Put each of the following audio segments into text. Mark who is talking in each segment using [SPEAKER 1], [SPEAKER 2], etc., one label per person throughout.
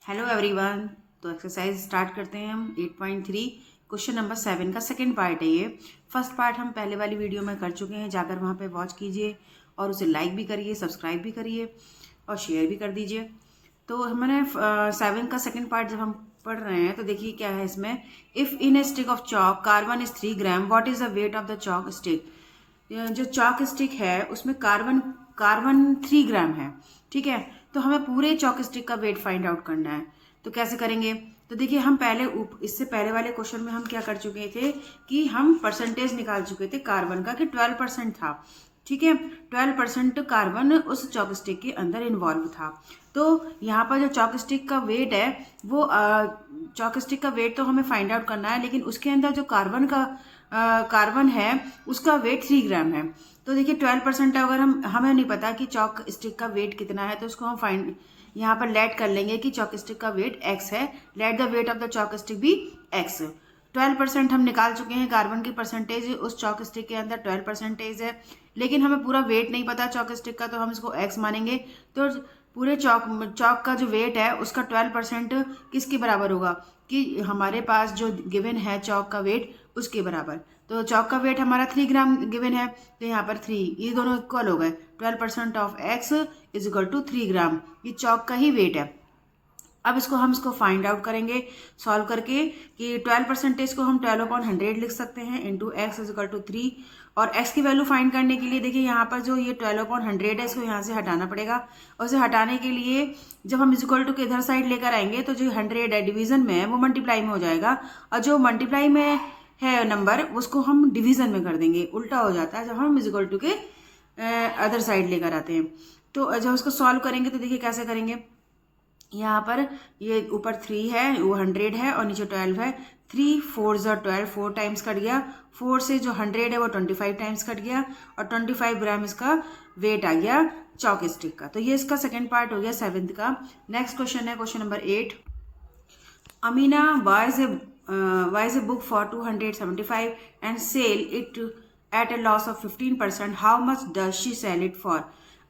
[SPEAKER 1] Hello everyone. तो exercise start करते हैं हम 8.3 क्वेश्चन नंबर 7 का सेकंड पार्ट है ये। फर्स्ट पार्ट हम पहले वाली वीडियो में कर चुके हैं, जाकर वहाँ पे वॉच कीजिए और उसे लाइक भी करिए, सब्सक्राइब भी करिए और शेयर भी कर दीजिए। तो हमने 7 का सेकंड पार्ट जब हम पढ़ रहे हैं तो देखिए क्या है इसमें। If in A stick of chalk carbon is 3 gram, what is the weight of the chalk stick. जो चॉक स्टिक है उसमें कार्बन कार्बन 3 ग्राम है, ठीक है। तो हमें पूरे चॉक स्टिक का वेट फाइंड आउट करना है। तो कैसे करेंगे, तो देखिए हम पहले इससे पहले वाले क्वेश्चन में हम क्या कर चुके थे कि हम परसेंटेज निकाल चुके थे कार्बन का कि 12% था, ठीक है। 12% कार्बन उस चॉक स्टिक के अंदर इन्वॉल्व था। तो यहाँ पर जो चॉक स्टिक का वेट है वो चॉक स्टिक का वेट तो हमें फाइंड आउट करना है, लेकिन उसके अंदर जो कार्बन है उसका वेट 3 ग्राम है। तो देखिए 12% अगर हमें नहीं पता कि चॉक स्टिक का वेट कितना है, तो उसको हम यहाँ पर लेट कर लेंगे कि चॉक स्टिक का वेट x है। Let the weight of the chalk stick भी x। 12% हम निकाल चुके हैं, कार्बन की परसेंटेज उस चॉक स्टिक के अंदर 12% है, लेकिन हमें पूरा वेट नहीं पता चॉक स्टिक का, तो हम इसको x मानेंगे। तो पूरे चॉक का जो वेट है उसका 12% किसके बराबर होगा कि हमारे पास जो गिवन है चॉक का वेट उसके बराबर। तो चॉक का वेट हमारा 3 ग्राम गिवन है, तो यहाँ पर 3, ये दोनों इक्वल हो गए। 12% of x is equal to 3 gram, ये चॉक का ही वेट है। अब हम इसको फाइंड आउट करेंगे सॉल्व करके कि 12% को हम 12/100 लिख सकते हैं into x is equal to 3। और x की वैल्यू फाइंड करने के लिए देखिए यहाँ पर जो ये 12/100 है इसको यहाँ से हटाना पड़ेगा, और इसे हटाने के लिए जब हम इज इक्वल टू के इधर साइड लेकर आएंगे तो जो 100 है डिवीजन में है वो मल्टीप्लाई में हो जाएगा, और जो मल्टीप्लाई में है नंबर उसको हम डिवीजन में कर देंगे। उल्टा हो जाता है जब हम इज इक्वल टू के अदर साइड लेकर आते हैं। तो जब उसको सॉल्व करेंगे तो देखिए कैसे करेंगे। यहाँ पर ये ऊपर 3 है, वो 100 है और नीचे 12 है। 3 4 12, 4 टाइम्स कट गया। 4 से जो 100 है वो 25 टाइम्स कट गया, और 25 ग्राम इसका वेट आ गया चॉक स्टिक का। तो ये इसका सेकेंड पार्ट हो गया 7th का। नेक्स्ट क्वेश्चन है question number 8। Amina buys a book for 275 and sell it at a loss of 15%. How much does she sell it for?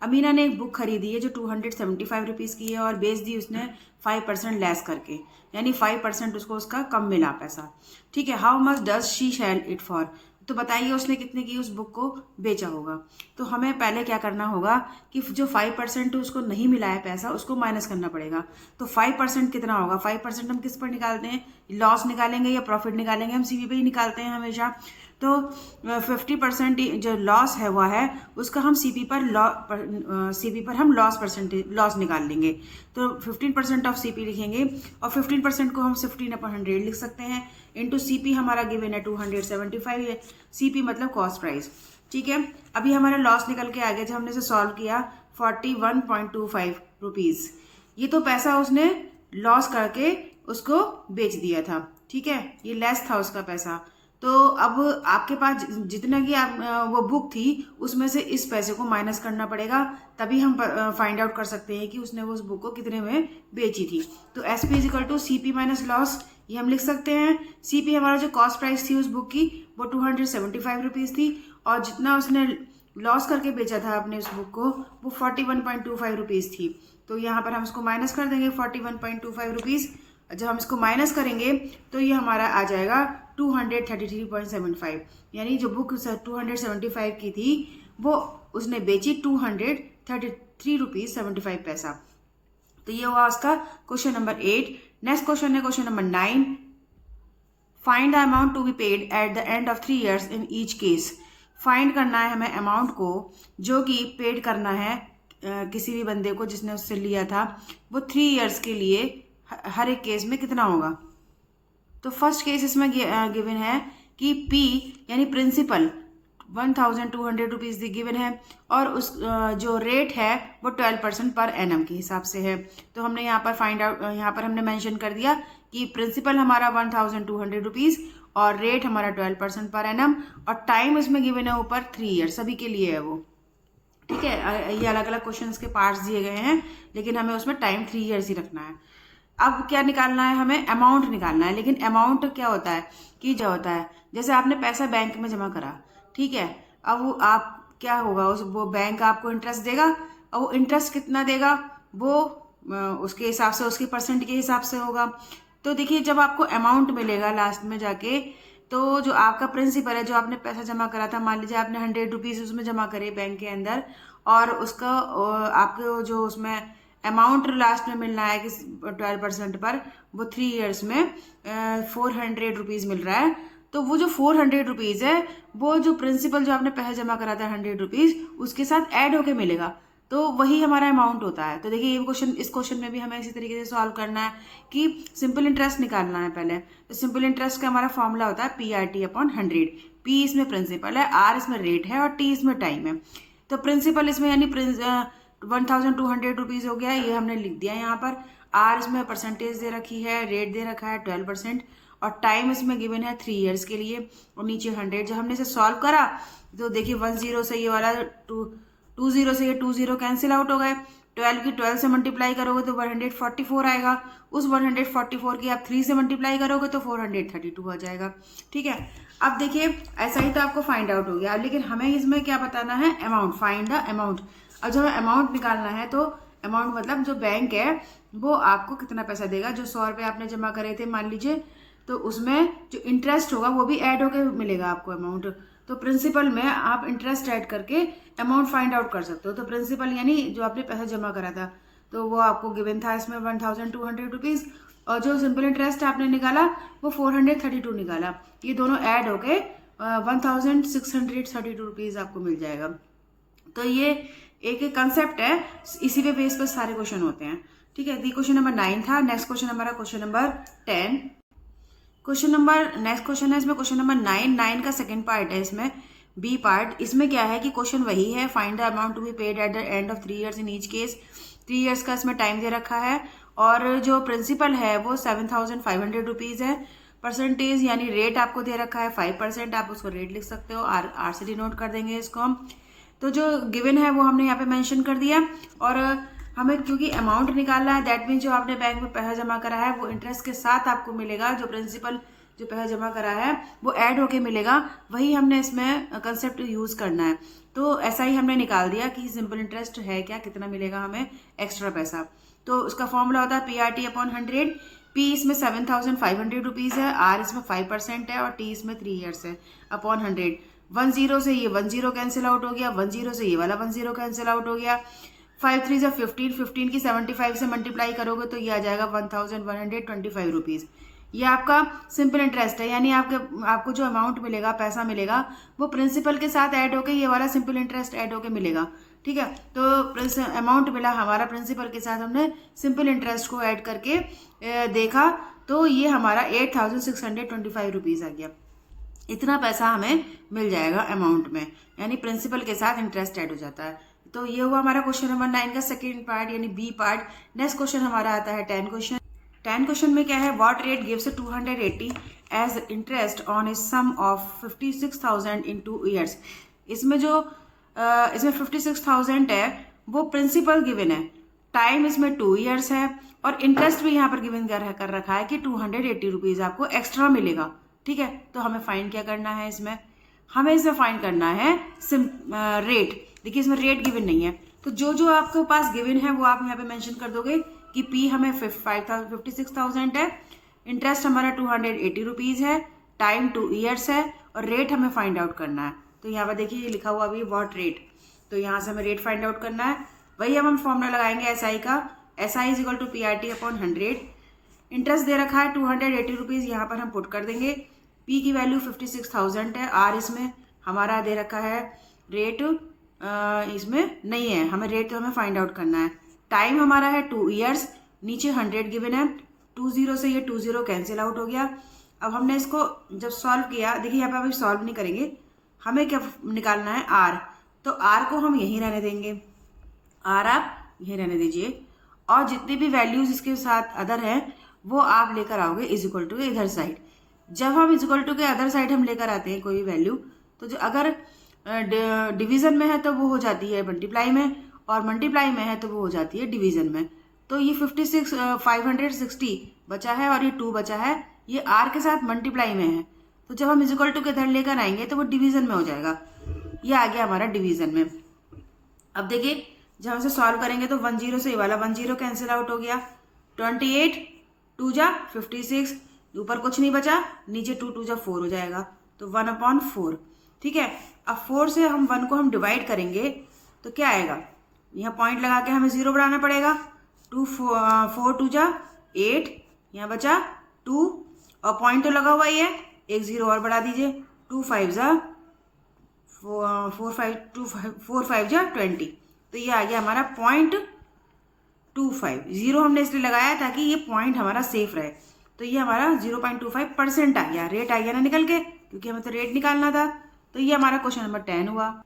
[SPEAKER 1] Amina ने एक बुक खरीदी है जो 275 रुपीज़ की है और बेच दी उसने 5% लेस करके, यानी 5% उसको उसका कम मिला पैसा, ठीक है। How much does she sell it for, तो बताइए उसने कितने की उस बुक को बेचा होगा। तो हमें पहले क्या करना होगा कि जो 5% उसको नहीं मिला है पैसा उसको माइनस करना पड़ेगा। तो 5% कितना होगा, 5% हम किस पर निकालते हैं, लॉस निकालेंगे या प्रॉफिट निकालेंगे, हम सीवी पे ही निकालते हैं हमेशा। तो 50% जो लॉस है हुआ है उसका हम सीपी पर हम लॉस निकाल लेंगे। तो 15% ऑफ सीपी लिखेंगे और 15% को हम 15/100 लिख सकते हैं इंटू सीपी हमारा गिवन है 275 है। सीपी मतलब कॉस्ट प्राइस, ठीक है। अभी हमारा लॉस निकल के आ गया जब हमने इसे सॉल्व किया 41.25 रुपीज़। ये तो पैसा उसने लॉस करके उसको बेच दिया था, ठीक है, ये लेस था उसका पैसा। तो अब आपके पास जितना की वो बुक थी उसमें से इस पैसे को माइनस करना पड़ेगा, तभी हम फाइंड आउट कर सकते हैं कि उसने उस बुक को कितने में बेची थी। तो S P is equal to C P minus loss, ये हम लिख सकते हैं। सी पी हमारा जो कॉस्ट प्राइस थी उस बुक की वो 275 रुपीज़ थी, और जितना उसने लॉस करके बेचा था अपने उस बुक को वो 41.25 रुपीज़ थी। तो यहाँ पर हम इसको माइनस कर देंगे 41.25 रुपीज़। जब हम इसको माइनस करेंगे तो ये हमारा आ जाएगा 233.75, यानी जो बुक 275 की थी वो उसने बेची 233.75। तो ये हुआ उसका क्वेश्चन नंबर 8। नेक्स्ट क्वेश्चन है question number 9। Find the amount to be paid at the end of 3 years in each case. Find करना है हमें अमाउंट को जो कि पेड करना है किसी भी बंदे को जिसने उससे लिया था, वो 3 years के लिए हर एक केस में कितना होगा। तो फर्स्ट केस इसमें गिवन है कि P यानी प्रिंसिपल 1200 रुपीज़ गिवन है, और उस जो रेट है वो 12% पर एनम के हिसाब से है। तो हमने यहाँ पर हमने मेंशन कर दिया कि प्रिंसिपल हमारा 1200 रुपीज़ और रेट हमारा 12% पर एनम, और टाइम इसमें गिवन है ऊपर 3 years, सभी के लिए है वो, ठीक है। ये अलग अलग क्वेश्चंस के पार्ट्स दिए गए हैं, लेकिन हमें उसमें टाइम 3 years ही रखना है। अब क्या निकालना है, हमें अमाउंट निकालना है। लेकिन अमाउंट क्या होता है कि जो होता है जैसे आपने पैसा बैंक में जमा करा, ठीक है, अब वो आप क्या होगा वो बैंक आपको इंटरेस्ट देगा, और वो इंटरेस्ट कितना देगा वो उसके हिसाब से, उसके परसेंट के हिसाब से होगा। तो देखिए जब आपको अमाउंट मिलेगा लास्ट में जाके, तो जो आपका प्रिंसिपल है, जो आपने पैसा जमा करा था, मान लीजिए आपने 100 रुपीज़ उसमें जमा करे बैंक के अंदर, और उसका आपको जो उसमें अमाउंट लास्ट में मिलना है कि 12% पर, वो 3 ईयर्स में 400 रुपीज़ मिल रहा है। तो वो जो 400 रुपीज़ है, वो जो प्रिंसिपल जो आपने पैसा जमा करा था 100 रुपीज़, उसके साथ ऐड होके मिलेगा, तो वही हमारा अमाउंट होता है। तो देखिए ये क्वेश्चन, इस क्वेश्चन में भी हमें इसी तरीके से सॉल्व करना है कि सिंपल इंटरेस्ट निकालना है पहले। तो सिंपल इंटरेस्ट का हमारा फॉर्मूला होता है PRT/100। P इसमें प्रिंसिपल है, R इसमें रेट है और T इसमें टाइम है। तो प्रिंसिपल इसमें यानी 1200 रुपीज़ हो गया, ये हमने लिख दिया यहाँ पर। R इसमें परसेंटेज दे रखी है, रेट दे रखा है 12%, और टाइम इसमें गिवन है 3 ईयर्स के लिए, और नीचे 100। जब हमने इसे सॉल्व करा तो देखिए 10 से ये वाला 20 से ये 20 कैंसिल आउट हो गए। 12 की 12 से मल्टीप्लाई करोगे तो 144 आएगा। उस 144 की आप 3 से मल्टीप्लाई करोगे तो 432 आ जाएगा। ठीक है, अब देखिए ऐसा ही तो आपको फाइंड आउट हो गया, लेकिन हमें इसमें क्या बताना है, अमाउंट, फाइंड द अमाउंट। अब जब अमाउंट निकालना है तो अमाउंट मतलब जो बैंक है वो आपको कितना पैसा देगा। जो 100 रुपये आपने जमा करे थे मान लीजिए, तो उसमें जो इंटरेस्ट होगा वो भी ऐड होकर मिलेगा आपको अमाउंट। तो प्रिंसिपल में आप इंटरेस्ट ऐड करके अमाउंट फाइंड आउट कर सकते हो। तो प्रिंसिपल यानी जो आपने पैसा जमा करा था, तो वो आपको गिवन था इसमें 1200 रुपीज़, और जो सिंपल इंटरेस्ट आपने निकाला वो 432 निकाला। ये दोनों ऐड होके 1632 रुपीज़ आपको मिल जाएगा। तो ये एक कंसेप्ट है, इसी पे बेस पर सारे क्वेश्चन होते हैं। ठीक है, क्वेश्चन नंबर 9 था। नेक्स्ट क्वेश्चन हमारा क्वेश्चन नंबर 10। नेक्स्ट क्वेश्चन है इसमें क्वेश्चन नंबर 9 का सेकंड पार्ट है इसमें, बी पार्ट। इसमें क्या है कि क्वेश्चन वही है, find the amount to be paid at the end of 3 years in each case. 3 years का इसमें टाइम दे रखा है, और जो प्रिंसिपल है वो 7500 रुपीज़ है। परसेंटेज यानी रेट आपको दे रखा है 5%, आप उसको रेट लिख सकते हो, आर से डिनोट कर देंगे इसको हम। तो जो गिवन है वो हमने यहाँ पे मेंशन कर दिया, और हमें क्योंकि अमाउंट निकालना है, दैट मीन जो आपने बैंक में पैसा जमा करा है वो इंटरेस्ट के साथ आपको मिलेगा। जो प्रिंसिपल जो पैसा जमा करा है वो ऐड होके मिलेगा, वही हमने इसमें कंसेप्ट यूज़ करना है। तो ऐसा ही हमने निकाल दिया कि सिंपल इंटरेस्ट है क्या, कितना मिलेगा हमें एक्स्ट्रा पैसा। तो उसका फॉर्मूला होता है PRT/100। P इसमें 7500 रुपीज़ है, R इसमें 5% है, और T इसमें 3 ईयर्स है, अपॉन 100। 10 से ये 10 कैंसिल आउट हो गया, 10 से ये वाला 10 कैंसिल आउट हो गया। 5 3 से 15 की 75 से मल्टीप्लाई करोगे तो ये आ जाएगा 1125 रुपीज़। ये आपका सिंपल इंटरेस्ट है, यानी आपको जो अमाउंट मिलेगा, पैसा मिलेगा, वो प्रिंसिपल के साथ ऐड होके ये वाला सिंपल इंटरेस्ट ऐड होके मिलेगा। ठीक है, तो अमाउंट मिला हमारा प्रिंसिपल के साथ, हमने सिंपल इंटरेस्ट को ऐड करके देखा, तो ये हमारा 8625 रुपीज़ आ गया। इतना पैसा हमें मिल जाएगा अमाउंट में, यानी प्रिंसिपल के साथ इंटरेस्ट ऐड हो जाता है। तो ये हुआ हमारा क्वेश्चन नंबर 9 का सेकंड पार्ट यानी बी पार्ट। नेक्स्ट क्वेश्चन हमारा आता है 10 क्वेश्चन। 10 क्वेश्चन में क्या है, what rate gives 280 as interest on a sum of 56,000 in 2 years. इसमें 56,000 है वो प्रिंसिपल गिवन है, टाइम इसमें 2 ईयर्स है, और इंटरेस्ट भी यहाँ पर गिवन कर रखा है कि 280 रुपीज़ आपको एक्स्ट्रा मिलेगा। ठीक है, तो हमें फाइंड क्या करना है इसमें, हमें इसमें फाइंड करना है रेट। देखिए इसमें रेट गिवन नहीं है, तो जो आपके पास गिवन है वो आप यहाँ पे मेंशन कर दोगे कि P हमें 56,000 है, इंटरेस्ट हमारा 280 रुपीज़ है, टाइम 2 ईयर्स है, और रेट हमें फाइंड आउट करना है। तो यहाँ पर देखिए ये लिखा हुआ अभी व्हाट रेट, तो यहाँ से हमें रेट फाइंड आउट करना है। वही हम फॉर्मूला लगाएंगे SI का, SI is equal to PRT/100। Interest दे रखा है 280 रुपीज़, यहाँ पर हम पुट कर देंगे। P की वैल्यू 56,000 है, R इसमें हमारा दे रखा है, रेट इसमें नहीं है, हमें रेट तो हमें फाइंड आउट करना है। टाइम हमारा है 2 ईयर्स, नीचे 100 गिवन है, 20 से ये 20 कैंसिल आउट हो गया। अब हमने इसको जब सॉल्व किया, देखिए यहाँ पर अभी सॉल्व नहीं करेंगे, हमें क्या निकालना है R, तो R को हम यहीं रहने देंगे, R आप यहीं रहने दीजिए, और जितनी भी वैल्यूज इसके साथ अदर हैं वो आप लेकर आओगे इज इक्वल टू इधर साइड। जब हम इज इक्वल टू के अदर साइड हम लेकर आते हैं कोई भी वैल्यू, तो जो अगर डिवीज़न में है तो वो हो जाती है मल्टीप्लाई में, और मल्टीप्लाई में है तो वो हो जाती है डिवीज़न में। तो ये 560 बचा है और ये 2 बचा है, ये R के साथ मल्टीप्लाई में है, तो जब हम इज इक्वल टू के इधर लेकर आएंगे तो वो डिवीज़न में हो जाएगा। ये आ गया हमारा डिवीज़न में। अब देखिए जब हम इसे सॉल्व करेंगे तो 10 से ये वाला 10 कैंसिल आउट हो गया। 28 2 जा 56, ऊपर कुछ नहीं बचा, नीचे 2 2 जा 4 हो जाएगा, तो 1/4। ठीक है, अब 4 से हम 1 को हम डिवाइड करेंगे तो क्या आएगा, यहाँ पॉइंट लगा के हमें 0 बढ़ाना पड़ेगा। 4 2 जा 8, यहाँ बचा 2 और पॉइंट तो लगा हुआ ही है, एक 0 और बढ़ा दीजिए। 2 5 जा 4 5 जा 20, तो ये आ गया हमारा 0.25। 0 हमने इसलिए लगाया ताकि ये पॉइंट हमारा सेफ रहे, तो ये हमारा 0.25% आ गया, रेट आ गया ना निकल के, क्योंकि हमें तो रेट निकालना था। तो ये हमारा क्वेश्चन नंबर 10 हुआ।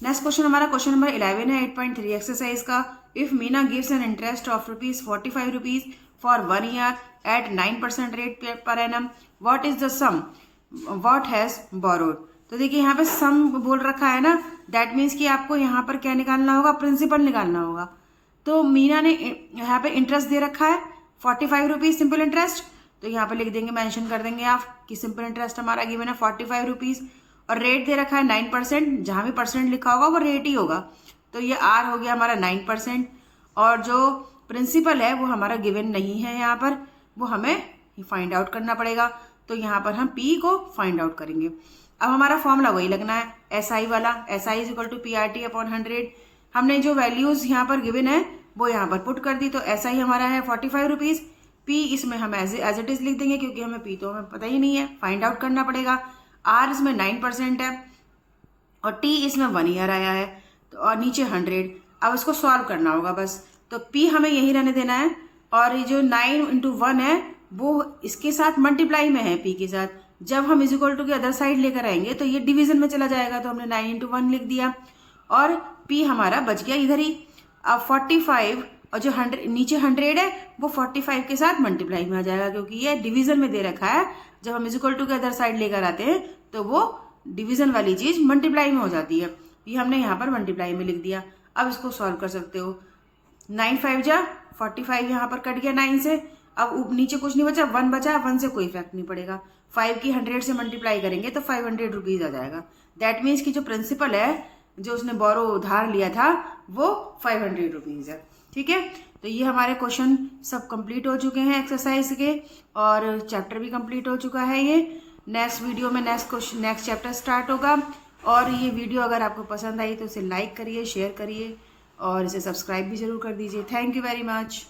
[SPEAKER 1] नेक्स्ट क्वेश्चन हमारा क्वेश्चन नंबर 11 है 8.3 एक्सरसाइज का। If Meena gives an interest of ₹45 for 1 year at 9% rate per annum, what is the sum what has borrowed. तो देखिए यहाँ पे सम बोल रखा है ना, दैट मीन्स कि आपको यहाँ पर क्या निकालना होगा, प्रिंसिपल निकालना होगा। तो मीना ने यहाँ पे इंटरेस्ट दे रखा है ₹45 सिंपल इंटरेस्ट, तो यहाँ पे लिख देंगे, मेंशन कर देंगे आप कि सिंपल इंटरेस्ट हमारा गिवन है ₹45 और रेट दे रखा है 9%, जहाँ भी परसेंट लिखा होगा वो रेट ही होगा, तो ये आर हो गया हमारा 9%। और जो प्रिंसिपल है वो हमारा गिवन नहीं है यहाँ पर, वो हमें फाइंड आउट करना पड़ेगा। तो यहाँ पर हम पी को फाइंड आउट करेंगे। अब हमारा फॉर्मूला वही लगना है, SI वाला, SI = PRT/100। हमने जो वैल्यूज यहाँ पर गिवन है वो यहाँ पर पुट कर दी, तो SI हमारा है ₹45, P इसमें हम एज इट इज लिख देंगे क्योंकि हमें P तो हमें पता ही नहीं है, फाइंड आउट करना पड़ेगा। R इसमें 9% है और T इसमें 1 ईयर आया है, तो और नीचे 100। अब इसको सॉल्व करना होगा बस, तो P हमें यही रहने देना है और ये जो 9 × 1 है वो इसके साथ मल्टीप्लाई में है P के साथ। जब हम इक्वल टू के अदर साइड लेकर आएंगे तो ये डिवीजन में चला जाएगा, तो हमने 9 × 1 लिख दिया और P हमारा बच गया इधर ही। अब 45 और जो 100 नीचे 100 है वो 45 के साथ मल्टीप्लाई में आ जाएगा, क्योंकि ये डिवीजन में दे रखा है। जब हम इक्वल टू के अदर साइड लेकर आते हैं तो वो डिवीजन वाली चीज मल्टीप्लाई में हो जाती है, ये हमने यहाँ पर मल्टीप्लाई में लिख दिया। अब इसको सॉल्व कर सकते हो, 9 5 जा 45 यहाँ पर कट गया 9 से, अब नीचे कुछ नहीं बचा, 1 बचा, 1 से कोई इफेक्ट नहीं पड़ेगा। 5 की 100 से मल्टीप्लाई करेंगे तो ₹500 आ जाएगा। दैट मीन्स कि जो प्रिंसिपल है, जो उसने बोरो उधार लिया था, वो ₹500 है। ठीक है, तो ये हमारे क्वेश्चन सब कंप्लीट हो चुके हैं एक्सरसाइज के, और चैप्टर भी कंप्लीट हो चुका है। ये नेक्स्ट वीडियो में नेक्स्ट चैप्टर स्टार्ट होगा। और ये वीडियो अगर आपको पसंद आई तो इसे लाइक करिए, शेयर करिए और इसे सब्सक्राइब भी जरूर कर दीजिए। Thank you very much.